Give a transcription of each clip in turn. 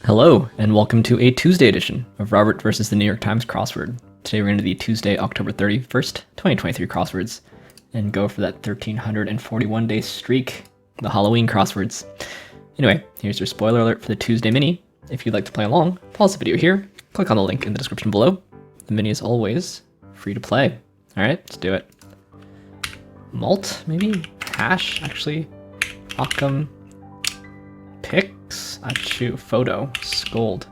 Hello, and welcome to a Tuesday edition of Robert versus the New York Times Crossword. Today we're going to the Tuesday, October 31st, 2023 crosswords, and go for that 1,341-day streak, the Halloween crosswords. Anyway, here's your spoiler alert for the Tuesday mini. If you'd like to play along, pause the video here, click on the link in the description below. The mini is always free to play. Alright, let's do it. Malt, maybe? Hash, actually. Occam. Pix, Achu, photo, scold,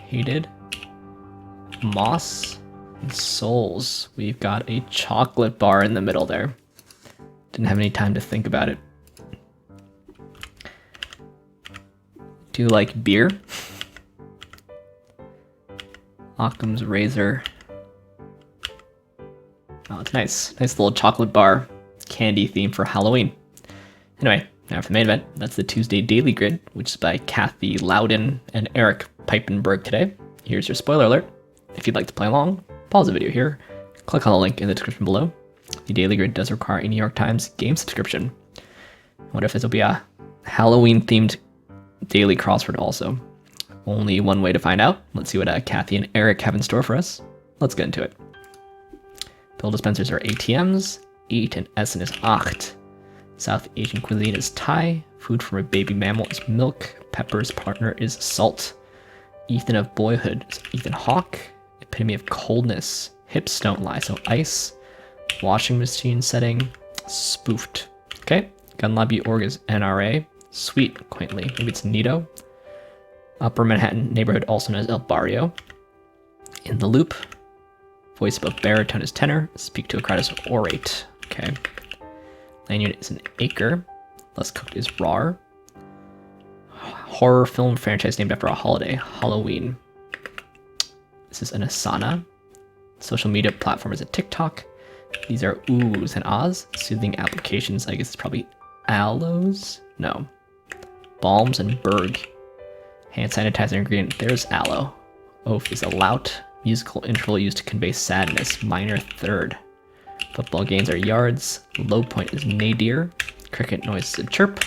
hated, moss, and souls. We've got a chocolate bar in the middle there. Didn't have any time to think about it. Do you like beer? Occam's razor. Oh, it's nice. Nice little chocolate bar candy theme for Halloween. Anyway, now for the main event, that's the Tuesday Daily Grid, which is by Kathy Lowden and Erik Piepenburg today. Here's your spoiler alert. If you'd like to play along, pause the video here, click on the link in the description below. The Daily Grid does require a New York Times game subscription. What if this will be a Halloween-themed daily crossword also? Only one way to find out. Let's see what Kathy and Erik have in store for us. Let's get into it. Pill dispensers are ATMs, 8 and Essen is acht. South Asian cuisine is Thai. Food from a baby mammal is milk. Pepper's partner is salt. Ethan of boyhood is Ethan Hawke. Epitome of coldness. Hips don't lie, so ice. Washing machine setting. Spoofed. Okay. Gun lobby org is NRA. Sweet, quaintly. Maybe it's Nito. Upper Manhattan neighborhood also known as El Barrio. In the loop. Voice above baritone is tenor. Speak to a crowd is orate. Okay. Land unit is an acre. Less cooked is rar. Horror film franchise named after a holiday, Halloween. This is an Asana. Social media platform is a TikTok. These are oohs and ahs. Soothing applications, I guess it's probably aloes? No. Balms and berg. Hand sanitizer ingredient, there's aloe. Oaf is a lout. Musical interval used to convey sadness, minor third. Football games are yards. Low point is nadir. Cricket noise is a chirp.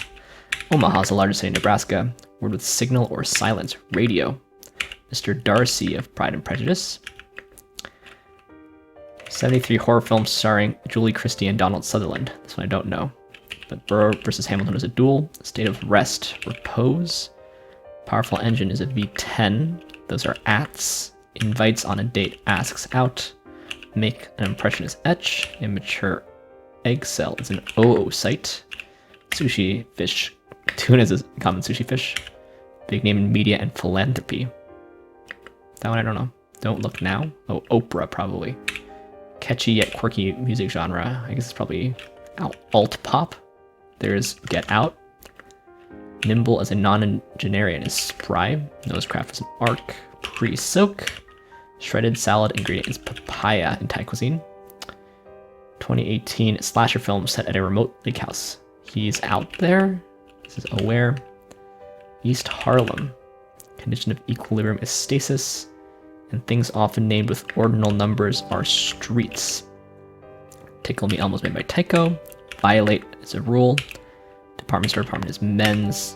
Omaha is the largest city in Nebraska. Word with signal or silence, radio. Mr. Darcy of Pride and Prejudice. 73 horror films starring Julie Christie and Donald Sutherland. This one I don't know. But Burrow versus Hamilton is a duel. State of rest, repose. Powerful engine is a V10. Those are ats. Invites on a date, asks out. Make an impression is etch. Immature egg cell is an oocyte. Sushi fish. Tuna is a common sushi fish. Big name in media and philanthropy. That one I don't know. Don't look now. Oh, Oprah probably. Catchy yet quirky music genre. I guess it's probably alt pop. There's Get Out. Nimble as a non-generian is spry. Nosecraft is an arc. Pre-soak. Shredded salad ingredient is papaya in Thai cuisine. 2018 slasher film set at a remote lake house. He's out there. This is aware. East Harlem. Condition of equilibrium is stasis. And things often named with ordinal numbers are streets. Tickle Me Elmo's made by Tycho. Violate is a rule. Department store department is men's.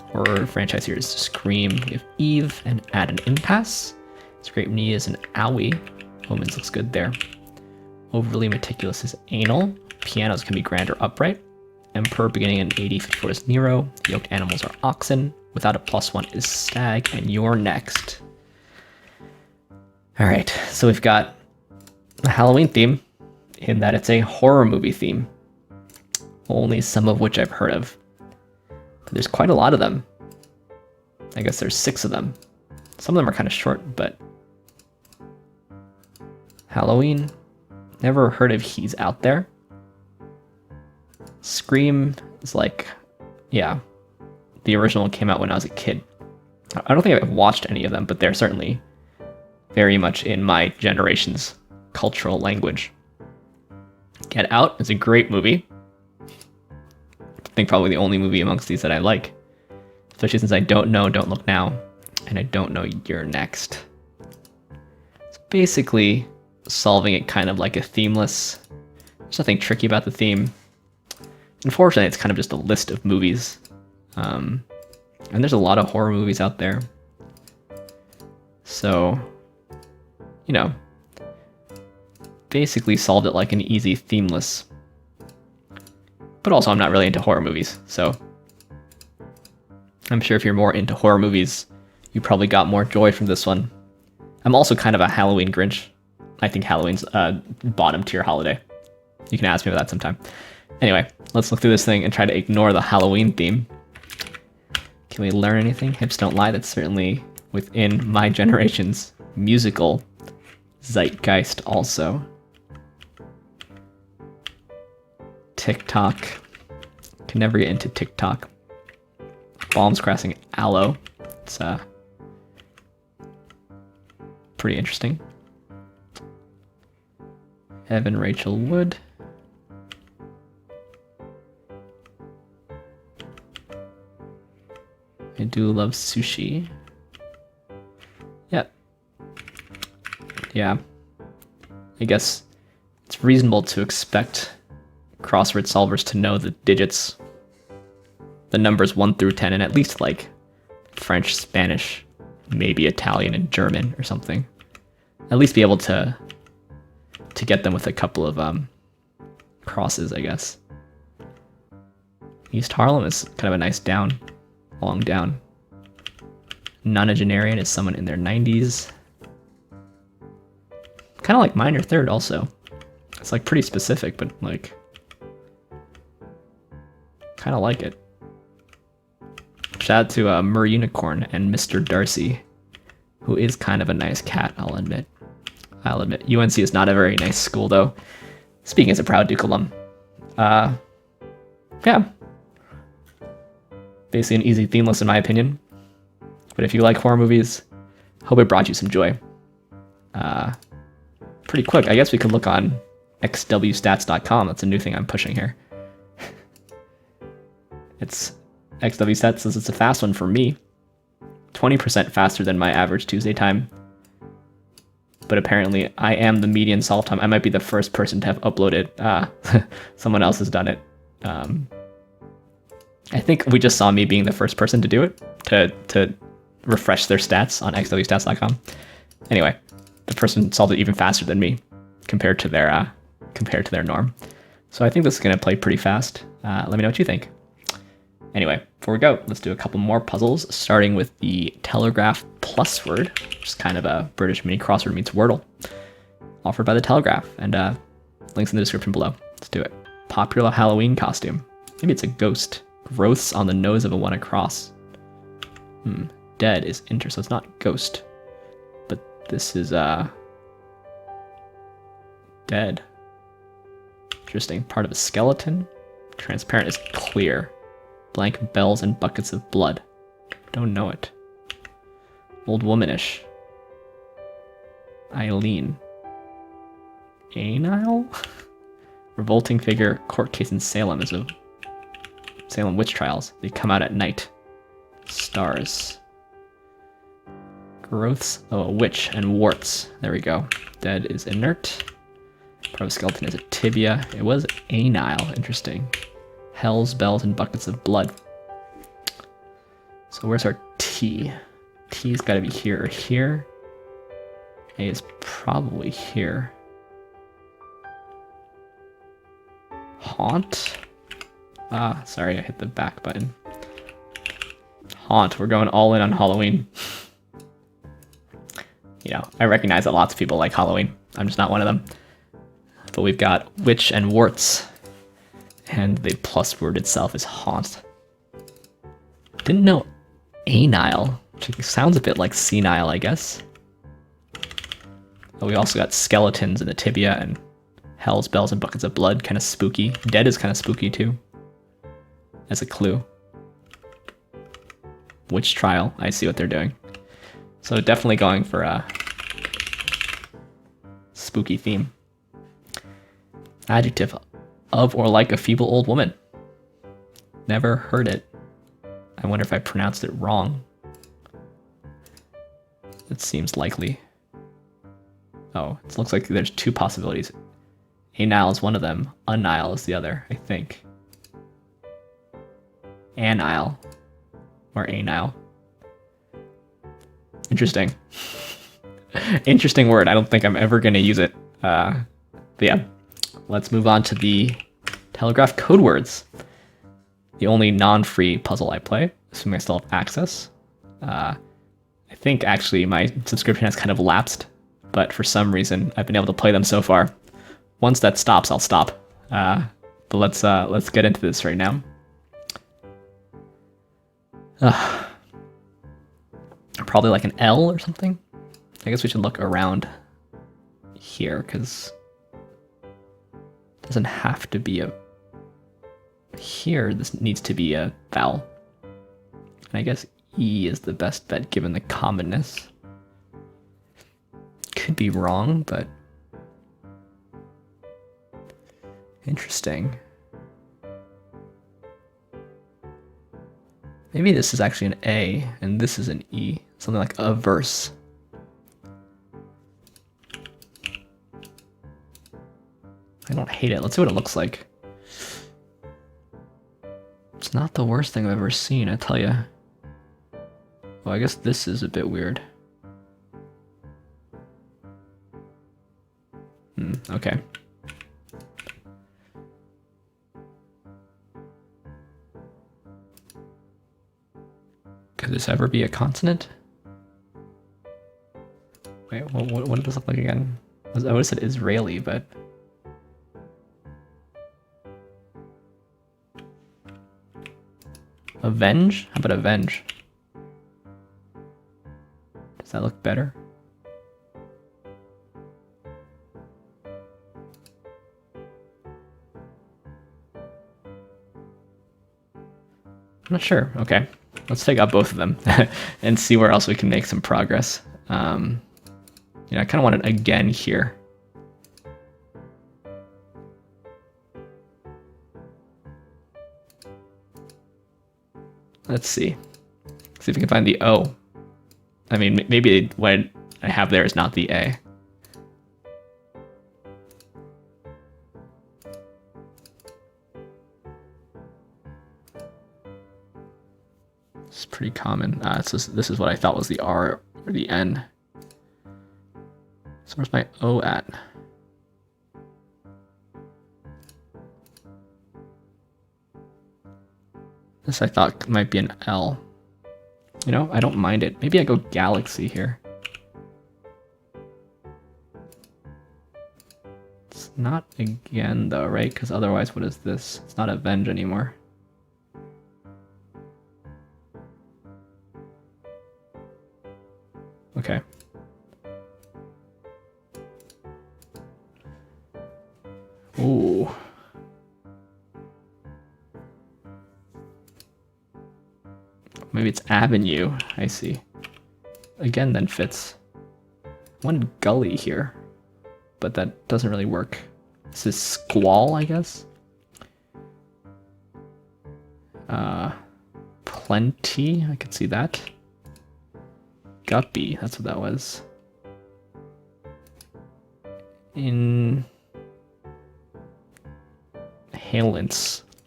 Horror franchise here is Scream. We have Eve and Add an Impasse. Scrape knee is an owie. Omens looks good there. Overly meticulous is anal. Pianos can be grand or upright. Emperor beginning in AD 54 is Nero. Yoked animals are oxen. Without a +1 is stag. And you're next. Alright, so we've got a Halloween theme in that it's a horror movie theme. Only some of which I've heard of. But there's quite a lot of them. I guess there's 6 of them. Some of them are kind of short, but Halloween, never heard of He's Out There. Scream is like, yeah, the original came out when I was a kid. I don't think I've watched any of them, but they're certainly very much in my generation's cultural language. Get Out is a great movie. I think probably the only movie amongst these that I like, especially since I don't know Don't Look Now, and I don't know You're Next. It's basically solving it kind of like a themeless. There's nothing tricky about the theme. Unfortunately, it's kind of just a list of movies. And there's a lot of horror movies out there. So, basically solved it like an easy themeless. But also I'm not really into horror movies, so I'm sure if you're more into horror movies, you probably got more joy from this one. I'm also kind of a Halloween Grinch. I think Halloween's a bottom tier holiday. You can ask me about that sometime. Anyway, let's look through this thing and try to ignore the Halloween theme. Can we learn anything? Hips don't lie. That's certainly within my generation's musical zeitgeist also. TikTok. Can never get into TikTok. Bombs crossing aloe. It's pretty interesting. Evan Rachel Wood. I do love sushi. Yep. Yeah. I guess it's reasonable to expect crossword solvers to know the digits, the numbers 1 through 10, and at least like French, Spanish, maybe Italian and German or something. At least be able to get them with a couple of crosses, I guess. East Harlem is kind of a nice down, long down. Nonagenarian is someone in their 90s. Kind of like minor third also. It's like pretty specific, but like kind of like it. Shout out to Mer Unicorn and Mr. Darcy, who is kind of a nice cat, I'll admit. UNC is not a very nice school, though. Speaking as a proud Duke alum. Yeah. Basically an easy themeless in my opinion. But if you like horror movies, hope it brought you some joy. Pretty quick. I guess we could look on xwstats.com. That's a new thing I'm pushing here. It's XWStats says it's a fast one for me. 20% faster than my average Tuesday time. But apparently I am the median solve time. I might be the first person to have uploaded. Someone else has done it. I think we just saw me being the first person to do it, to refresh their stats on xwstats.com. Anyway, the person solved it even faster than me compared to their norm. So I think this is going to play pretty fast. Let me know what you think. Anyway, before we go, let's do a couple more puzzles, starting with the Telegraph PlusWord, which is kind of a British mini crossword meets Wordle, offered by the Telegraph, and links in the description below. Let's do it. Popular Halloween costume. Maybe it's a ghost. Growths on the nose of a one across. Dead is enter, so it's not ghost. But this is dead. Interesting. Part of a skeleton. Transparent is clear. Blank bells and buckets of blood. Don't know it. Old womanish. Eileen. Anile? Revolting figure. Court case in Salem is a Salem witch trials. They come out at night. Stars. Growths. Oh, a witch and warts. There we go. Dead is inert. Part of a skeleton is a tibia. It was anile. Interesting. Hells, bells, and buckets of blood. So where's our T? T's got to be here or here. A is probably here. Haunt? Sorry, I hit the back button. Haunt, we're going all in on Halloween. I recognize that lots of people like Halloween. I'm just not one of them. But we've got witch and warts. And the plus word itself is haunt. Didn't know anile, which sounds a bit like senile, I guess. But we also got skeletons in the tibia and hells, bells, and buckets of blood. Kind of spooky. Dead is kind of spooky too. As a clue. Witch trial. I see what they're doing. So definitely going for a spooky theme. Adjective. Of or like a feeble old woman. Never heard it. I wonder if I pronounced it wrong. It seems likely. Oh, it looks like there's two possibilities. Anile is one of them. Anile is the other, I think. Anile. Or anile. Interesting. Interesting word. I don't think I'm ever going to use it. But yeah, let's move on to the Telegraph Codewords. The only non-free puzzle I play, assuming I still have access. I think actually my subscription has kind of lapsed, but for some reason I've been able to play them so far. Once that stops, I'll stop. But let's get into this right now. Probably like an L or something. I guess we should look around here because it doesn't have to be a. Here, this needs to be a vowel. And I guess E is the best bet given the commonness. Could be wrong, but interesting. Maybe this is actually an A and this is an E. Something like a verse. I don't hate it. Let's see what it looks like. It's not the worst thing I've ever seen, I tell ya. Well, I guess this is a bit weird. Okay. Could this ever be a consonant? Wait, what does this look like again? I would have said Israeli, but... Avenge? How about avenge? Does that look better? I'm not sure. Okay, let's take out both of them and see where else we can make some progress. You know, I kind of want it again here. Let's see. See if we can find the O. I mean, maybe what I have there is not the A. It's pretty common. This is what I thought was the R or the N. So where's my O at? This I thought might be an L. You know, I don't mind it. Maybe I go galaxy here. It's not again though, right? Because otherwise what is this? It's not avenge anymore. Okay. Ooh. Maybe it's avenue. I see. Again, then fits. One gully here, but that doesn't really work. This is squall, I guess. Plenty. I could see that. Guppy. That's what that was. Inhalants.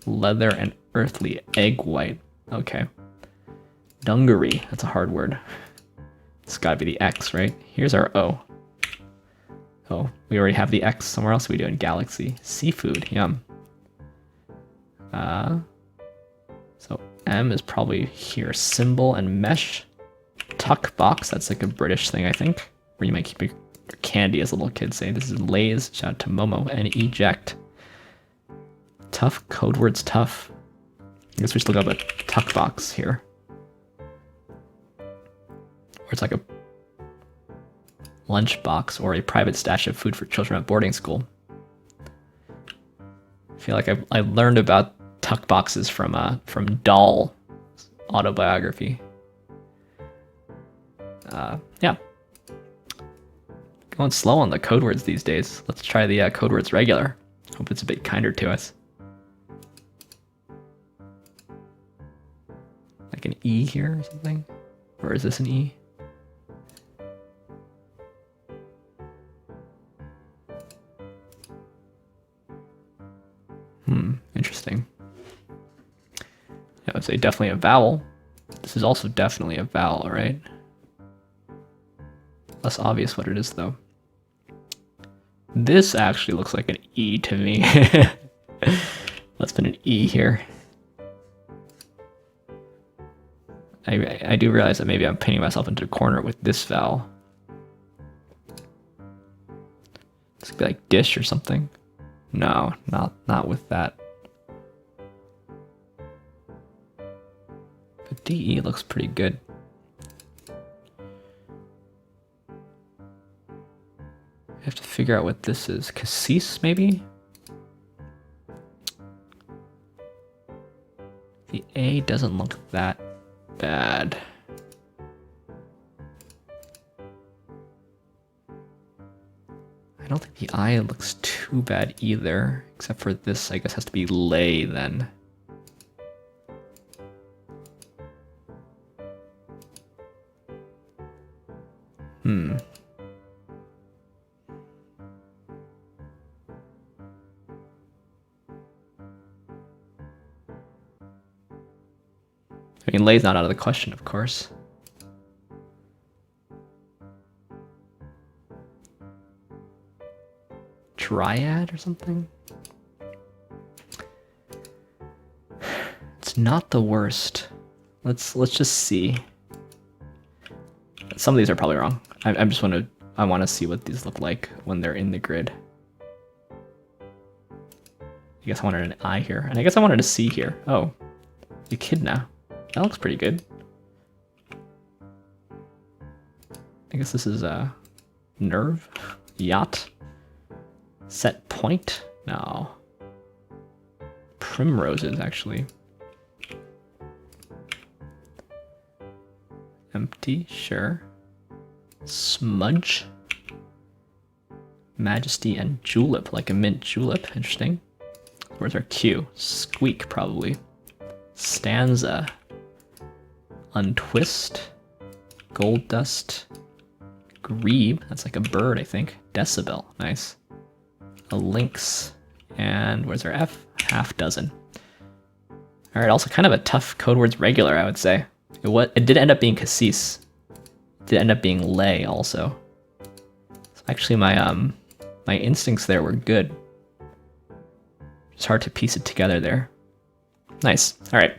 Leather and earthly. Egg white. Okay. Dungaree, that's a hard word. It's gotta be the X, right? Here's our O. Oh, we already have the X somewhere else. We do in galaxy. Seafood, yum. So M is probably here. Symbol and mesh. Tuck box, that's like a British thing, I think. Where you might keep your candy, as little kids say. This is Lay's. Shout out to Momo. And eject. Tough, Codewords tough. I guess we should look up a tuck box here. Or it's like a lunch box or a private stash of food for children at boarding school. I feel like I learned about tuck boxes from Dahl's autobiography. Yeah. Going slow on the Codewords these days. Let's try the Codewords regular. Hope it's a bit kinder to us. Like an E here or something? Or is this an E? Interesting. I would say definitely a vowel. This is also definitely a vowel, right? less obvious what it is though. This actually looks like an E to me. Let's put an E here. I do realize that maybe I'm painting myself into a corner with this vowel. This could be like dish or something. No, not with that. But DE looks pretty good. I have to figure out what this is. Cassis, maybe? The A doesn't look that bad. I don't think the I looks too bad either, except for this, I guess, has to be lay then. I mean, lay's not out of the question, of course. Triad or something? It's not the worst. Let's just see. Some of these are probably wrong. I want to see what these look like when they're in the grid. I guess I wanted an I here, and I guess I wanted a C here. Oh, echidna. That looks pretty good. I guess this is a nerve, yacht, set point. No, primroses actually. Empty, sure. Smudge, majesty, and julep, like a mint julep. Interesting. Where's our Q? Squeak, probably. Stanza. Untwist. Gold dust. Grebe, that's like a bird, I think. Decibel, nice. A lynx. And where's our F? Half dozen. All right, also kind of a tough Codewords regular, I would say. It did end up being cassis. It did end up being lay also. So actually my my instincts there were good. It's hard to piece it together there. Nice. All right.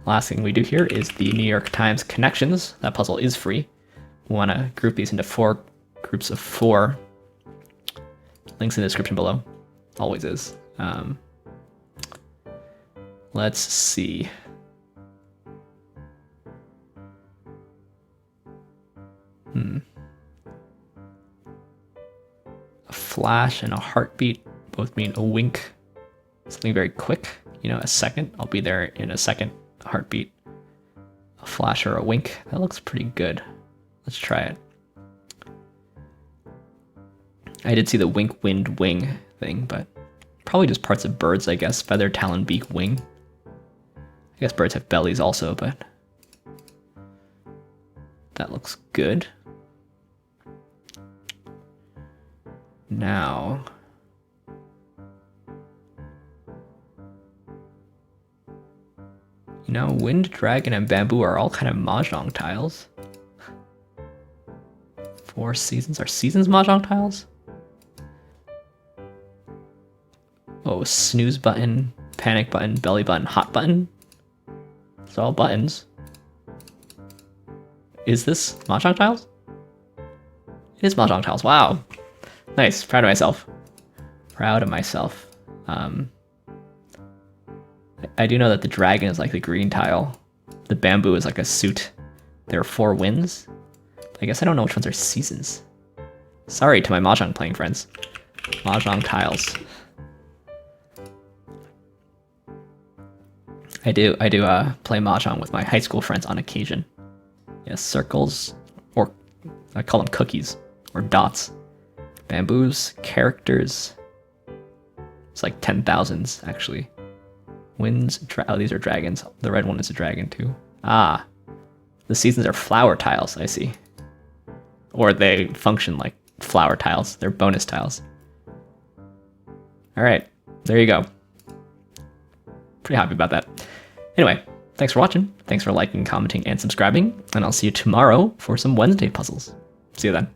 Last thing we do here is the New York Times connections. That puzzle is free. We want to group these into 4 groups of 4. Links in the description below. Always is. Let's see. A flash and a heartbeat both mean a wink. Something very quick. You know, a second. I'll be there in a second. A heartbeat. A flash or a wink. That looks pretty good. Let's try it. I did see the wink, wind, wing thing, but probably just parts of birds, I guess. Feather, talon, beak, wing. I guess birds have bellies also, but that looks good. Now, you know, wind, dragon, and bamboo are all kind of mahjong tiles. 4 seasons. Are seasons mahjong tiles? Oh, snooze button, panic button, belly button, hot button. It's all buttons. Is this mahjong tiles? It is mahjong tiles. Wow. Nice. Proud of myself. Proud of myself. I do know that the dragon is like the green tile. The bamboo is like a suit. There are 4 winds. I guess I don't know which ones are seasons. Sorry to my mahjong playing friends. Mahjong tiles. I do play mahjong with my high school friends on occasion. Yes, circles, or I call them cookies, or dots. Bamboos, characters. It's like 10,000s, actually. Winds, oh, these are dragons. The red one is a dragon, too. Ah, the seasons are flower tiles, I see. Or they function like flower tiles. They're bonus tiles. All right, there you go. Pretty happy about that. Anyway, thanks for watching. Thanks for liking, commenting, and subscribing. And I'll see you tomorrow for some Wednesday puzzles. See you then.